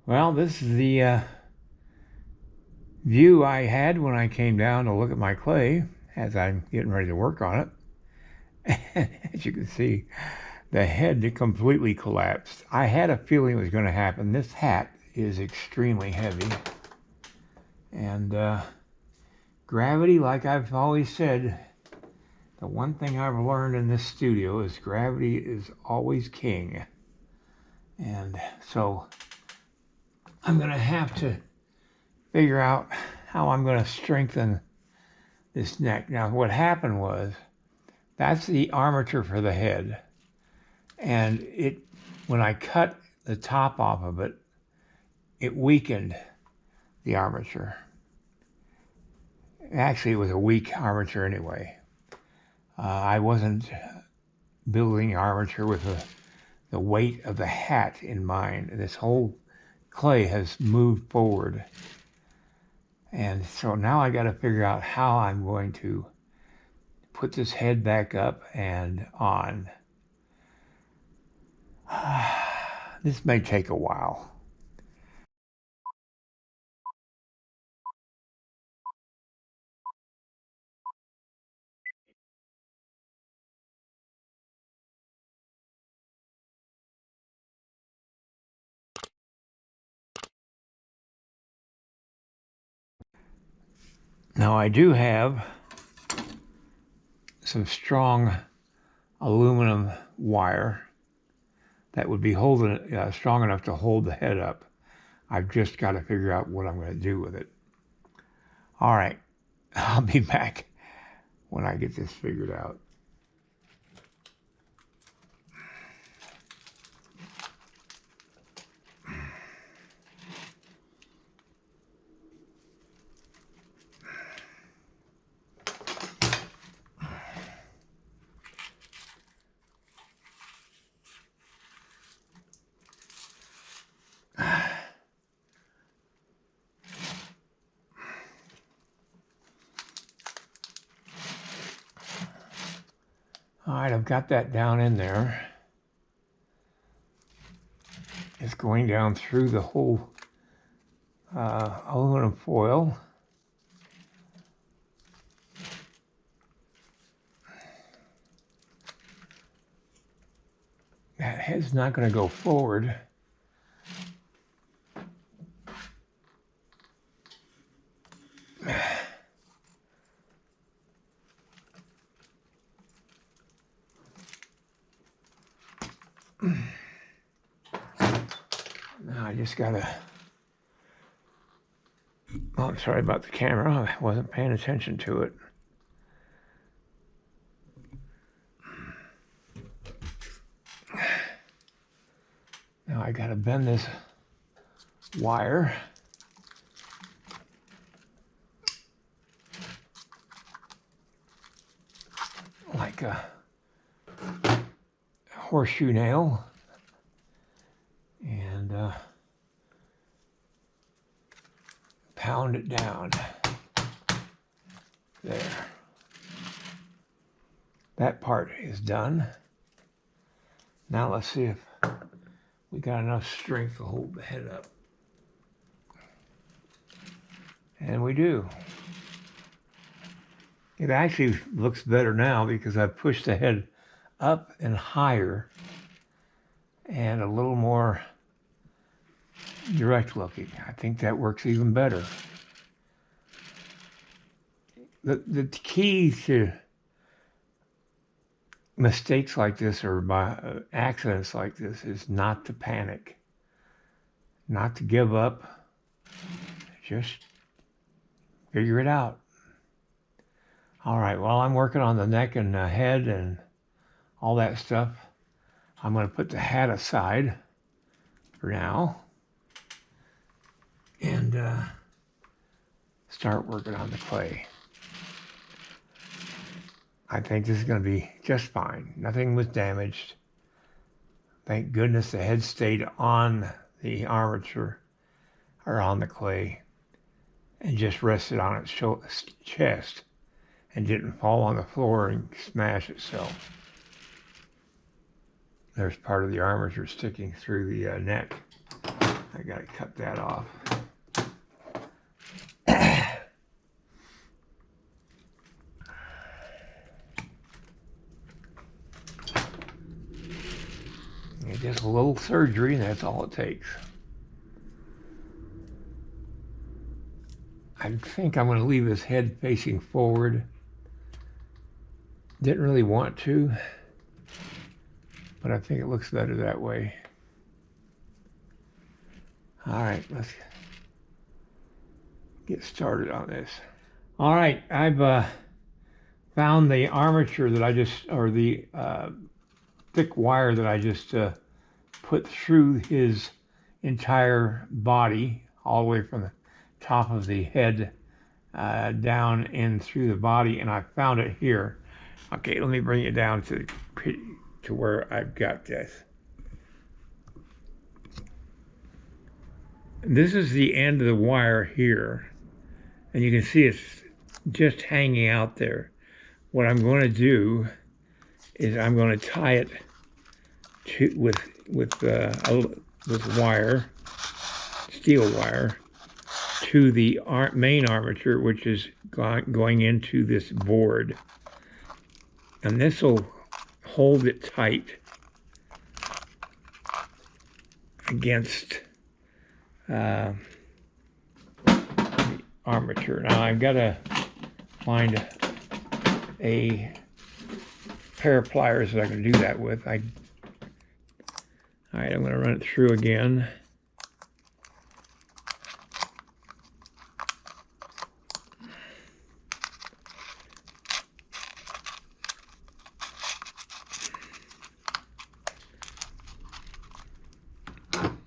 Well, this is the view I had when I came down to look at my clay as I'm getting ready to work on it. As you can see, the head completely collapsed. I had a feeling it was going to happen. This hat is extremely heavy. And gravity, like I've always said, the one thing I've learned in this studio is gravity is always king. And so I'm going to have to figure out how I'm going to strengthen this neck. Now, what happened was that's the armature for the head. And when I cut the top off of it, it weakened the armature. Actually, it was a weak armature anyway. I wasn't building armature with the weight of the hat in mind. This whole clay has moved forward. And so now I got to figure out how I'm going to put this head back up and on. This may take a while. Now I do have some strong aluminum wire that would be strong enough to hold the head up. I've just got to figure out what I'm going to do with it. All right, I'll be back when I get this figured out. All right, I've got that down in there. It's going down through the whole aluminum foil. That head's not going to go forward. Now I just gotta, oh, I'm sorry about the camera. I wasn't paying attention to it. Now I gotta bend this wire. Like a horseshoe nail. And pound it down. There. That part is done. Now let's see if we got enough strength to hold the head up. And we do. It actually looks better now because I've pushed the head up and higher and a little more direct looking. I think that works even better. The key to mistakes like this or by accidents like this is not to panic, not to give up, just figure it out. All right, while I'm working on the neck and the head and all that stuff, I'm going to put the hat aside for now and start working on the clay. I think this is going to be just fine. Nothing was damaged. Thank goodness the head stayed on the armature or on the clay and just rested on its chest and didn't fall on the floor and smash itself. There's part of the armature sticking through the neck. I gotta cut that off. Just a little surgery, and that's all it takes. I think I'm going to leave his head facing forward. Didn't really want to, but I think it looks better that way. All right, let's get started on this. All right, I've found the armature that I just, or the thick wire that I just put through his entire body, all the way from the top of the head down and through the body, and I found it here. Okay, let me bring it down to where I've got this. This is the end of the wire here, and you can see it's just hanging out there. What I'm going to do is I'm going to tie it to with wire, steel wire, to the main armature, which is going into this board, and this will hold it tight against the armature. Now I've got to find a pair of pliers that I can do that with. All right, I'm going to run it through again.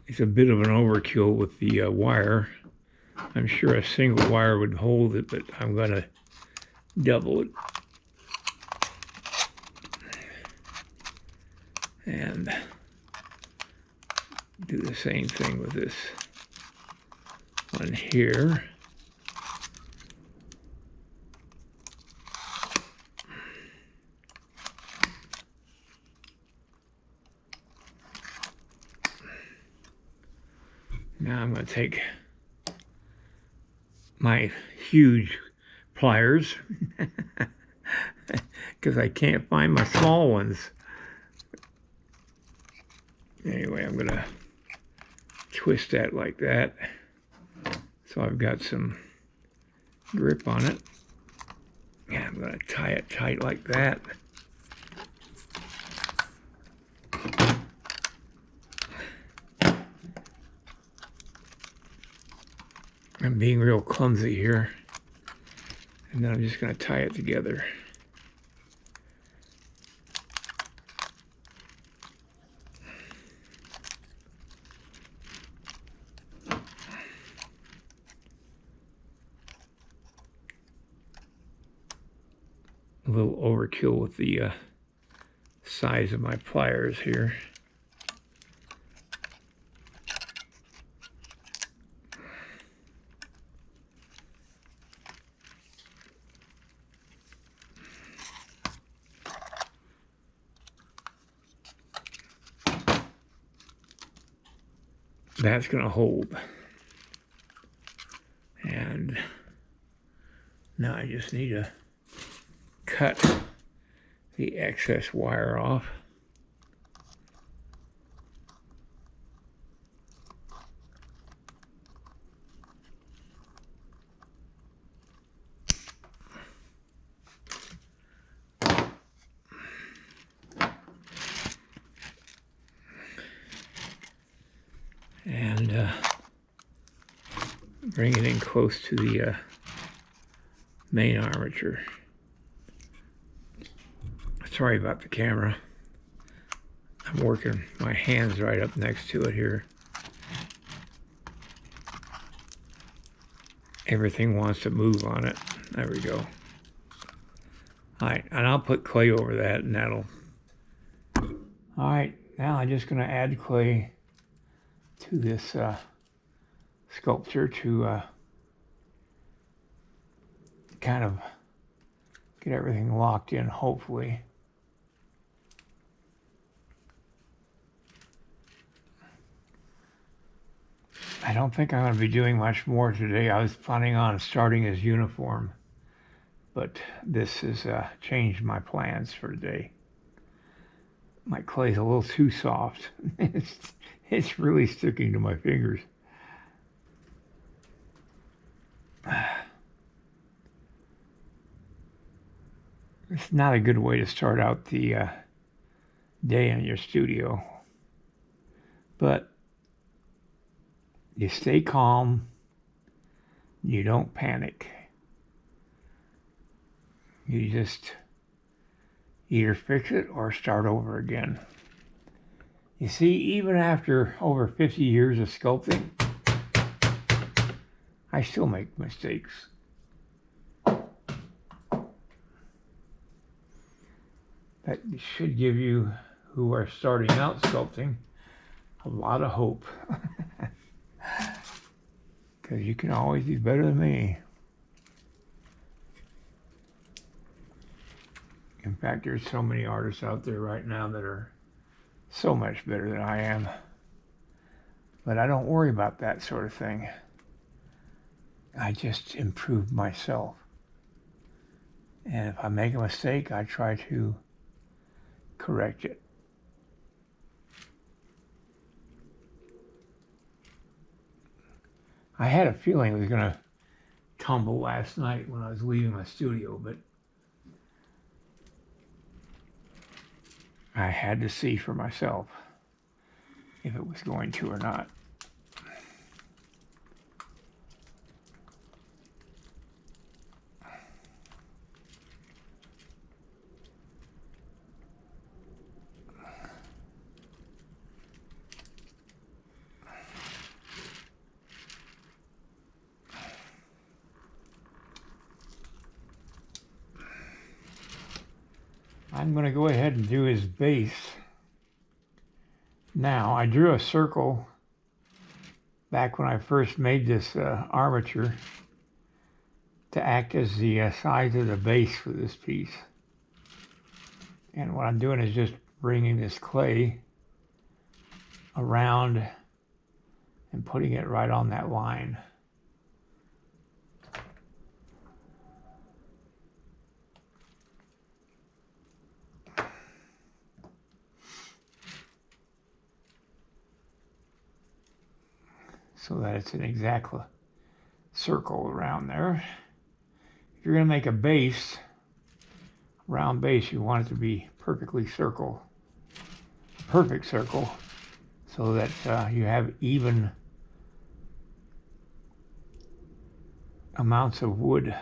It's a bit of an overkill with the wire. I'm sure a single wire would hold it, but I'm going to double it. And do the same thing with this one here. Now I'm going to take my huge pliers because I can't find my small ones. Anyway, I'm going to twist that like that so I've got some grip on it. Yeah, I'm going to tie it tight like that. I'm being real clumsy here, and then I'm just going to tie it together. A little overkill with the size of my pliers here. That's going to hold. And now I just need to cut the excess wire off. And bring it in close to the main armature. Sorry about the camera. I'm working my hands right up next to it here. Everything wants to move on it. There we go. All right, and I'll put clay over that, and that'll... All right, now I'm just going to add clay to this sculpture to kind of get everything locked in, hopefully. I don't think I'm going to be doing much more today. I was planning on starting his uniform, but this has changed my plans for today. My clay's a little too soft. It's really sticking to my fingers. It's not a good way to start out the day in your studio, but you stay calm, you don't panic. You just either fix it or start over again. You see, even after over 50 years of sculpting, I still make mistakes. That should give you, who are starting out sculpting, a lot of hope. Because you can always do better than me. In fact, there's so many artists out there right now that are so much better than I am. But I don't worry about that sort of thing. I just improve myself. And if I make a mistake, I try to correct it. I had a feeling it was going to tumble last night when I was leaving my studio, but I had to see for myself if it was going to or not. I'm going to go ahead and do his base. Now, I drew a circle back when I first made this armature to act as the size of the base for this piece. And what I'm doing is just bringing this clay around and putting it right on that line. So that it's an exact circle around there. If you're going to make a base, round base, you want it to be perfect circle, so that you have even amounts of wood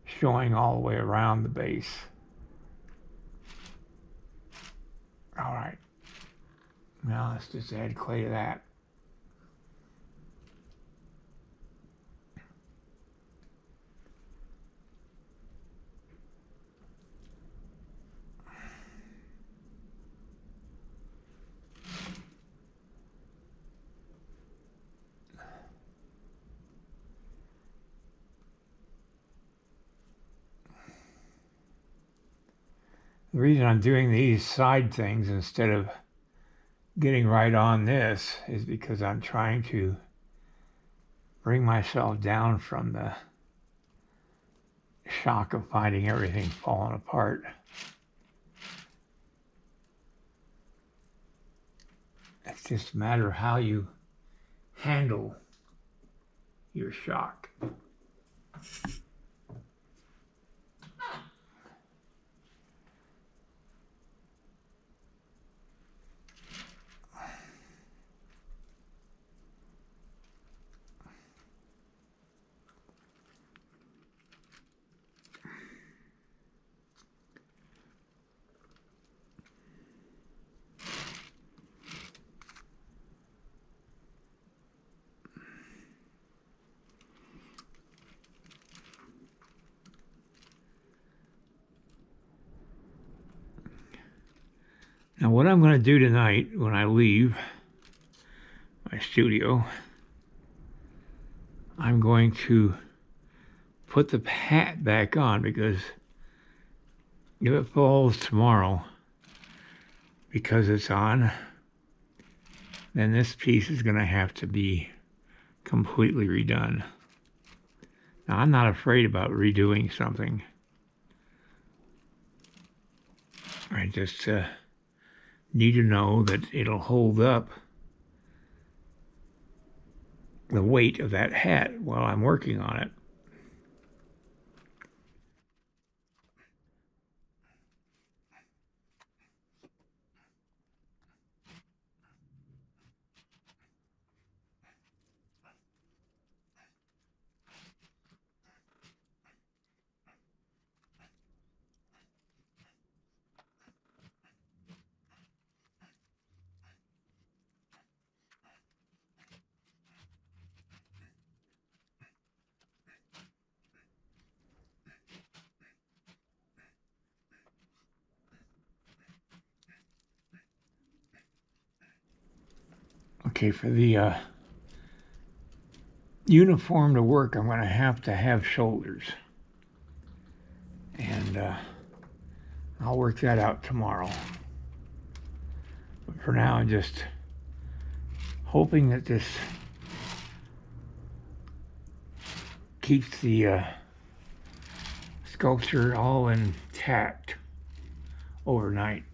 showing all the way around the base. All right, now let's just add clay to that. The reason I'm doing these side things instead of getting right on this is because I'm trying to bring myself down from the shock of finding everything falling apart. It's just a matter of how you handle your shock. Now what I'm going to do tonight when I leave my studio, I'm going to put the hat back on, because if it falls tomorrow because it's on, then this piece is going to have to be completely redone. Now, I'm not afraid about redoing something. I just need to know that it'll hold up the weight of that hat while I'm working on it. Okay, for the uniform to work, I'm going to have shoulders. And I'll work that out tomorrow. But for now, I'm just hoping that this keeps the sculpture all intact overnight.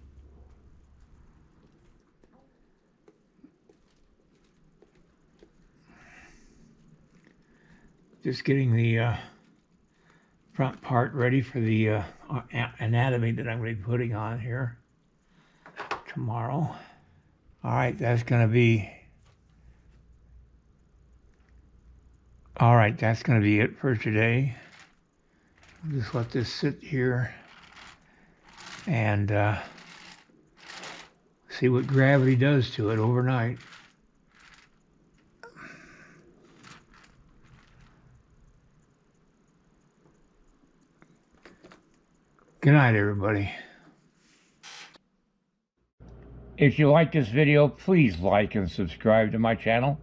Just getting the front part ready for the anatomy that I'm going to be putting on here tomorrow. All right, that's going to be it for today. I'll just let this sit here and see what gravity does to it overnight. Good night, everybody. If you like this video, please like and subscribe to my channel.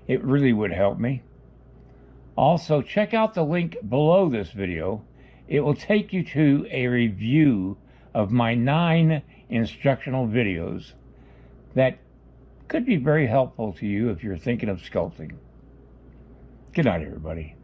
It really would help me. Also, check out the link below this video. It will take you to a review of my 9 instructional videos that could be very helpful to you if you're thinking of sculpting. Good night, everybody.